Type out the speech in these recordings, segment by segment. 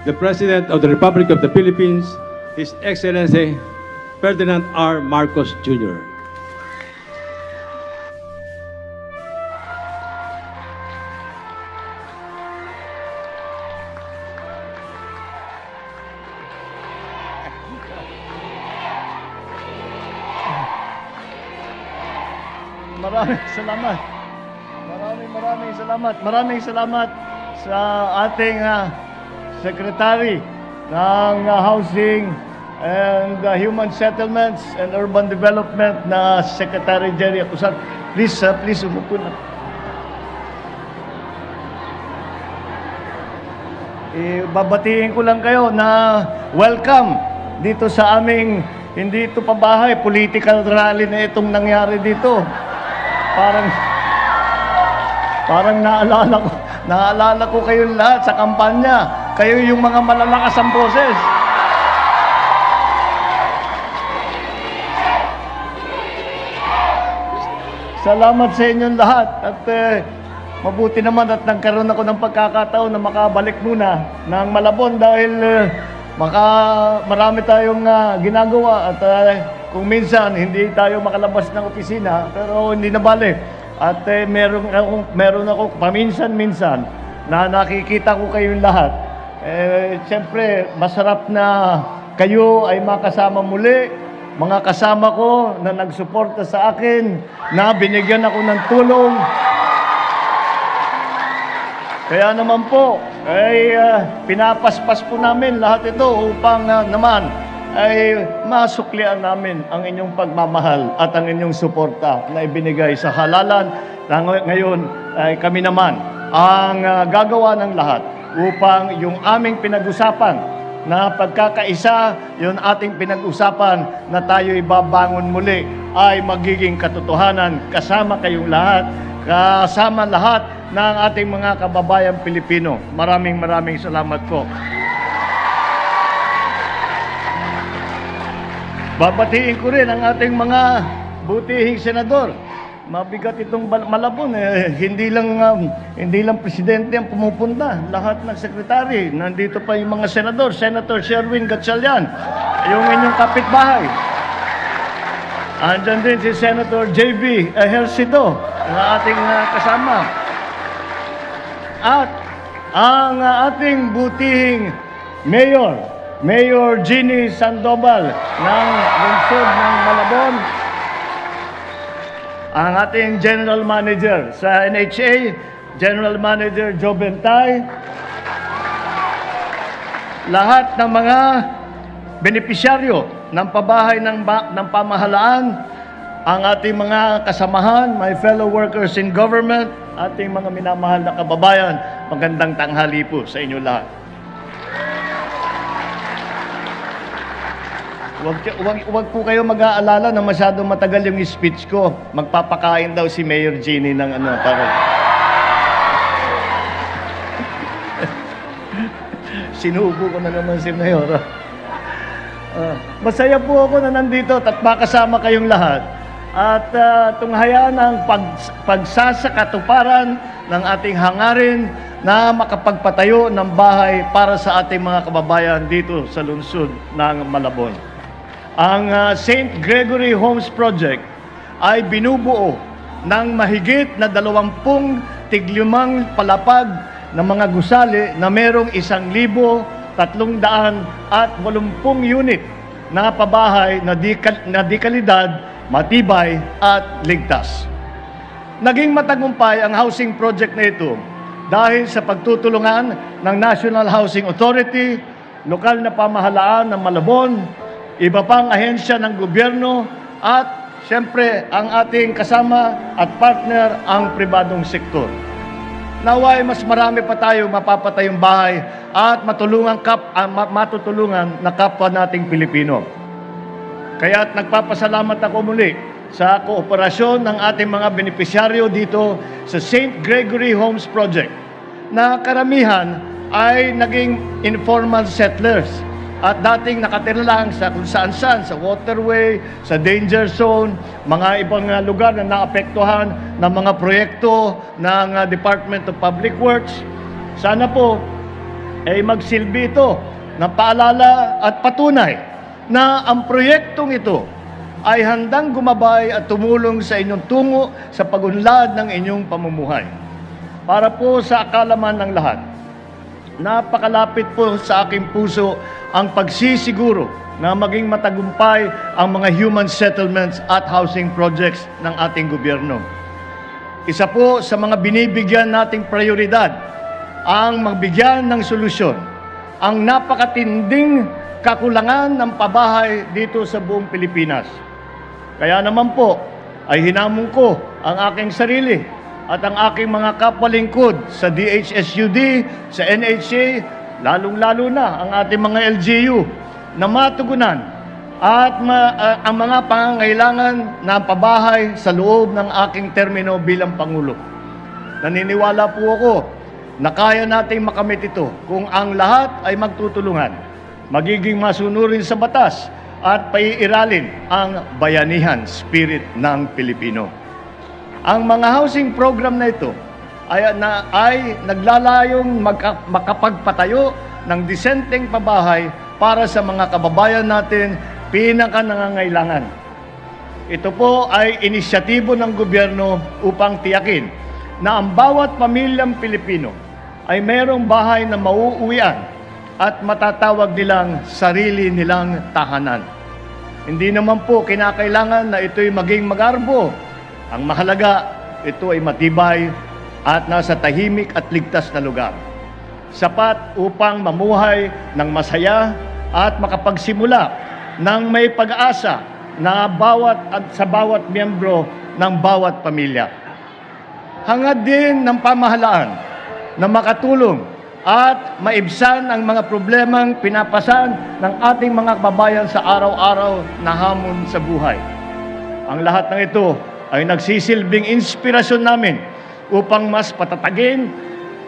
the President of the Republic of the Philippines, His Excellency Ferdinand R. Marcos Jr. Maraming salamat. Maraming salamat sa ating Secretary ng Housing and Human Settlements and Urban Development na Secretary Jerry Acusar. Please umupo na. Babatiin ko lang kayo na welcome dito sa aming, hindi ito pabahay, political rally na itong nangyari dito. Parang naalala ko kayong lahat sa kampanya. Kayo yung mga malalakas ang boses. Salamat sa inyong lahat. At mabuti naman at nagkaroon ako ng pagkakataon na makabalik muna ng Malabon dahil marami tayong ginagawa at kung minsan hindi tayo makalabas ng opisina, pero hindi na balik. At meron ako paminsan-minsan na nakikita ko kayong lahat. Siyempre, masarap na kayo ay makasama muli. Mga kasama ko na nagsuporta sa akin, na binigyan ako ng tulong. Kaya naman po, ay pinapaspas po namin lahat ito upang naman ay masuklian namin ang inyong pagmamahal at ang inyong suporta na ibinigay sa halalan na ngayon ay kami naman ang gagawa ng lahat upang yung aming pinag-usapan na pagkakaisa, yung ating pinag-usapan na tayo ibabangon muli ay magiging katotohanan kasama kayong lahat, kasama lahat ng ating mga kababayang Pilipino. Maraming salamat po. Babatiin ko rin ang ating mga butihing senador. Mabigat itong Malabon. Hindi lang presidente ang pumupunta. Lahat ng sekretary. Nandito pa yung mga senador. Senator Sherwin Gatchalian. Yung inyong kapitbahay. Andyan din si Senator J.B. Ejercito na ating kasama. At ang ating butihing Mayor Jeannie Sandoval ng lungsod ng Malabon, ang ating General Manager sa NHA, General Manager Joe Bentay, lahat ng mga benepisyaryo ng pabahay ng pamahalaan, ang ating mga kasamahan, my fellow workers in government, ating mga minamahal na kababayan, magandang tanghali po sa inyo lahat. Huwag po kayo mag-aalala na masyadong matagal yung speech ko. Magpapakain daw si Mayor Jeannie ng Sinubo ko na naman si Mayor. Masaya po ako na nandito at makasama kayong lahat. At tunghayaan ang pagsasakatuparan ng ating hangarin na makapagpatayo ng bahay para sa ating mga kababayan dito sa lungsod ng Malabon. Ang St. Gregory Homes Project ay binubuo ng mahigit na 20 tiglimang palapag na mga gusali na merong 1,380 unit na pabahay na dekalidad, matibay at ligtas. Naging matagumpay ang housing project na ito dahil sa pagtutulungan ng National Housing Authority, lokal na pamahalaan ng Malabon, iba pang ahensya ng gobyerno at siyempre ang ating kasama at partner ang pribadong sektor. Naway mas marami pa tayo mapapatayong bahay at matutulungan na kapwa nating Pilipino. Kaya't nagpapasalamat ako muli sa kooperasyon ng ating mga benepisyaryo dito sa St. Gregory Homes Project na karamihan ay naging informal settlers at dating nakatira lang sa kung saan-saan, sa waterway, sa danger zone, mga ibang lugar na naapektuhan ng mga proyekto ng Department of Public Works. Sana po, ay magsilbi ito na paalala at patunay na ang proyektong ito ay handang gumabay at tumulong sa inyong tungo sa pagunlad ng inyong pamumuhay. Para po sa akalaman ng lahat, napakalapit po sa aking puso ang pagsisiguro na maging matagumpay ang mga human settlements at housing projects ng ating gobyerno. Isa po sa mga binibigyan nating prioridad ang magbigyan ng solusyon ang napakatinding kakulangan ng pabahay dito sa buong Pilipinas. Kaya naman po ay hinamon ko ang aking sarili at ang aking mga kapwalingkod sa DHSUD, sa NHA, lalong-lalo na ang ating mga LGU na matugunan at ang mga pangangailangan ng pabahay sa loob ng aking termino bilang Pangulo. Naniniwala po ako na kaya nating makamit ito kung ang lahat ay magtutulungan, magiging masunurin sa batas at paiiralin ang bayanihan spirit ng Pilipino. Ang mga housing program na ito ay naglalayong makapagpatayo ng disenteng pabahay para sa mga kababayan natin pinaka-nangangailangan. Ito po ay inisyatibo ng gobyerno upang tiyakin na ang bawat pamilyang Pilipino ay mayroong bahay na mauuwian at matatawag nilang sarili nilang tahanan. Hindi naman po kinakailangan na ito'y maging magarbo. Ang mahalaga, ito ay matibay at nasa tahimik at ligtas na lugar. Sapat upang mamuhay ng masaya at makapagsimula ng may pag-asa na sa bawat miyembro ng bawat pamilya. Hangad din ng pamahalaan na makatulong at maibsan ang mga problemang pinapasan ng ating mga kababayan sa araw-araw na hamon sa buhay. Ang lahat ng ito ay nagsisilbing inspirasyon namin upang mas patatagin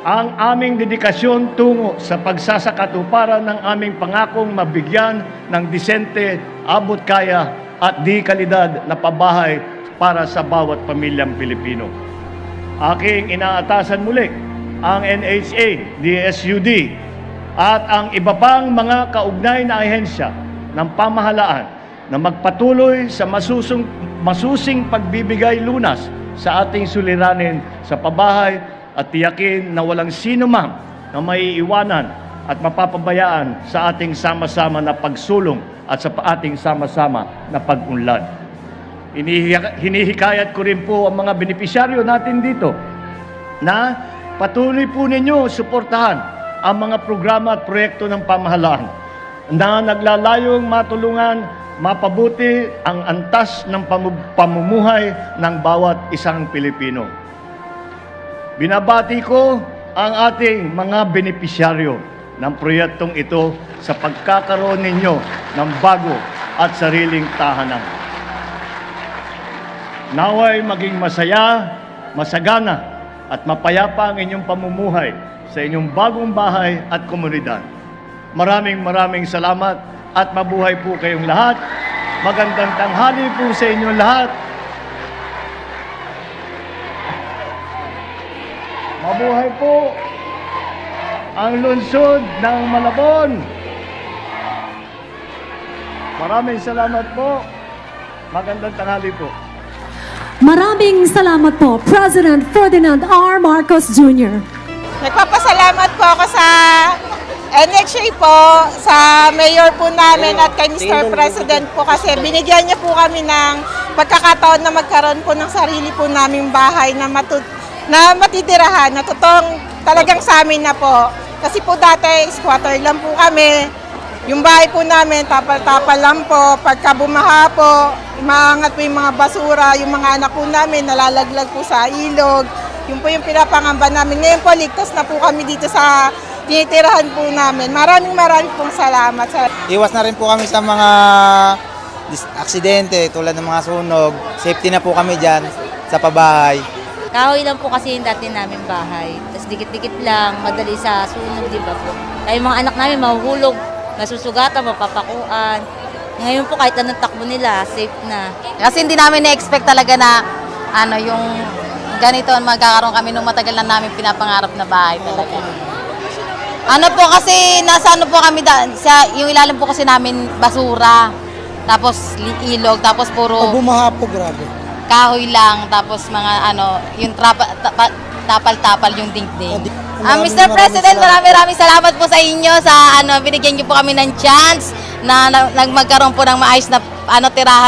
ang aming dedikasyon tungo sa pagsasakatuparan ng aming pangakong mabigyan ng disente, abot kaya at di kalidad na pabahay para sa bawat pamilyang Pilipino. Aking inaatasan muli ang NHA, DSUD at ang iba pang mga kaugnay na ahensya ng pamahalaan na magpatuloy sa masusing pagbibigay lunas sa ating suliranin sa pabahay at tiyakin na walang sino man na maiiwanan at mapapabayaan sa ating sama-sama na pagsulong at sa ating sama-sama na pag-unlad. Hinihikayat ko rin po ang mga benepisyaryo natin dito na patuloy po ninyo suportahan ang mga programa at proyekto ng pamahalaan na naglalayong matulungan mapabuti ang antas ng pamumuhay ng bawat isang Pilipino. Binabati ko ang ating mga benepisyaryo ng proyektong ito sa pagkakaroon ninyo ng bago at sariling tahanan. Naway maging masaya, masagana at mapayapa ang inyong pamumuhay sa inyong bagong bahay at komunidad. Maraming salamat at mabuhay po kayong lahat. Magandang tanghali po sa inyong lahat. Mabuhay po ang lungsod ng Malabon. Maraming salamat po. Magandang tanghali po. Maraming salamat po, President Ferdinand R. Marcos Jr. Nagpapasalamat po ako sa NHA po, sa mayor po namin at kay Mr. President po kasi binigyan niya po kami ng pagkakataon na magkaroon po ng sarili po naming bahay na matitirahan, na totoong talagang sa amin na po. Kasi po dati, squatter lang po kami. Yung bahay po namin, tapal-tapal lang po. Pagka bumaha po, umaangat po yung mga basura, yung mga anak po namin nalalaglag po sa ilog. Yun po yung pinapangamba namin. Ngayon po, ligtas na po kami dito sa tinitirahan po namin. Maraming pong salamat. Iwas na rin po kami sa mga aksidente tulad ng mga sunog. Safety na po kami dyan sa pabahay. Kahoy lang po kasi yung dati namin bahay. Tapos dikit-dikit lang, madali sa sunog, di ba po? Kaya yung mga anak namin mahuhulog, masusugatan, mapapakuan. Ngayon po kahit anong takbo nila, safe na. Kasi hindi namin na-expect talaga na yung ganito magkakaroon kami nung matagal na namin pinapangarap na bahay talaga. Ano po kasi, nasa ano po kami, yung ilalim po kasi namin basura. Tapos ilog, tapos puro Bumaha po, grabe. kahoy lang, tapos mga ano, yung tapal-tapal yung dingding. Mr. President, maraming salamat po sa inyo sa ano, binigyan niyo po kami ng chance na magkaroon po ng maayos na ano tirahan